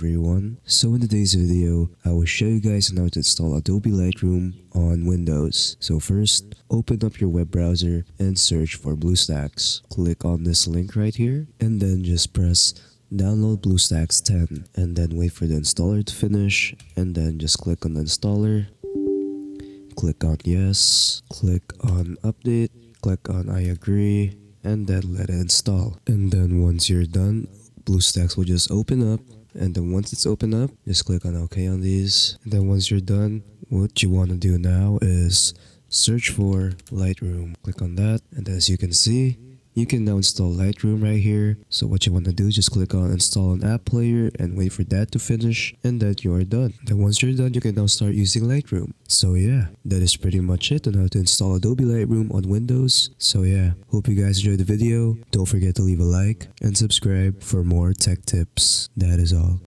everyone. So in today's video, I will show you guys on how to install Adobe Lightroom on Windows. So first, open up your web browser and search for BlueStacks. Click on this link right here and then just press download BlueStacks 10 and then wait for the installer to finish and then just click on the installer. Click on yes, click on update, click on I agree, and then let it install. And then once you're done, BlueStacks will just open up, and then once it's open up, just click on OK on these. And then once you're done, what you want to do now is search for Lightroom. Click on that, and as you can see, you can now install Lightroom right here. So what you want to do is just click on install an app player and wait for that to finish, and then you are done. Then once you're done, you can now start using Lightroom. So yeah, that is pretty much it on how to install Adobe Lightroom on Windows. So yeah, hope you guys enjoyed the video. Don't forget to leave a like and subscribe for more tech tips. That is all.